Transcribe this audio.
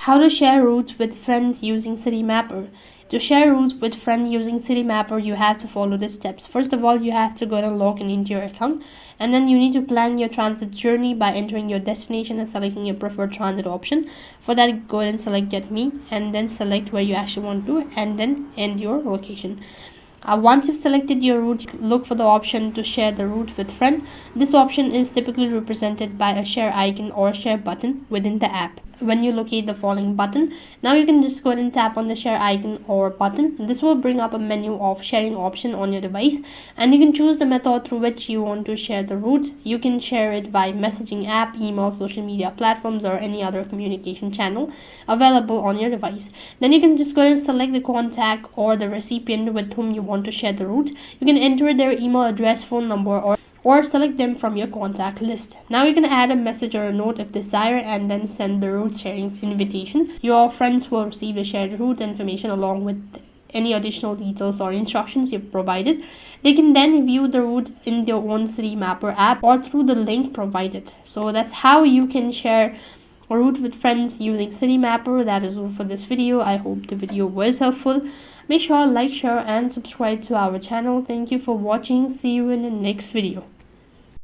How to share routes with friends using Citymapper. To share routes with friends using Citymapper, you have to follow the steps. First of all, you have to go and log into your account, and then you need to plan your transit journey by entering your destination and selecting your preferred transit option. For that, go ahead and select Get Me, and then select where you actually want to, and then end your location. Once you've selected your route, look for the option to share the route with friend. This option is typically represented by a share icon or share button within the app. When you locate the following button, now you can just go ahead and tap on the share icon or button. This will bring up a menu of sharing option on your device, and you can choose the method through which you want to share the route. You can share it by messaging app, email, social media platforms, or any other communication channel available on your device. Then you can just go ahead and select the contact or the recipient with whom you want to share the route. You can enter their email address, phone number, or select them from your contact list. Now you can add a message or a note if desired, and then send the route sharing invitation. Your friends will receive the shared route information along with any additional details or instructions you've provided. They can then view the route in their own Citymapper app or through the link provided. So that's how you can share a route with friends using Citymapper. That is all for this video. I hope the video was helpful. Make sure to like, share, and subscribe to our channel. Thank you for watching. See you in the next video.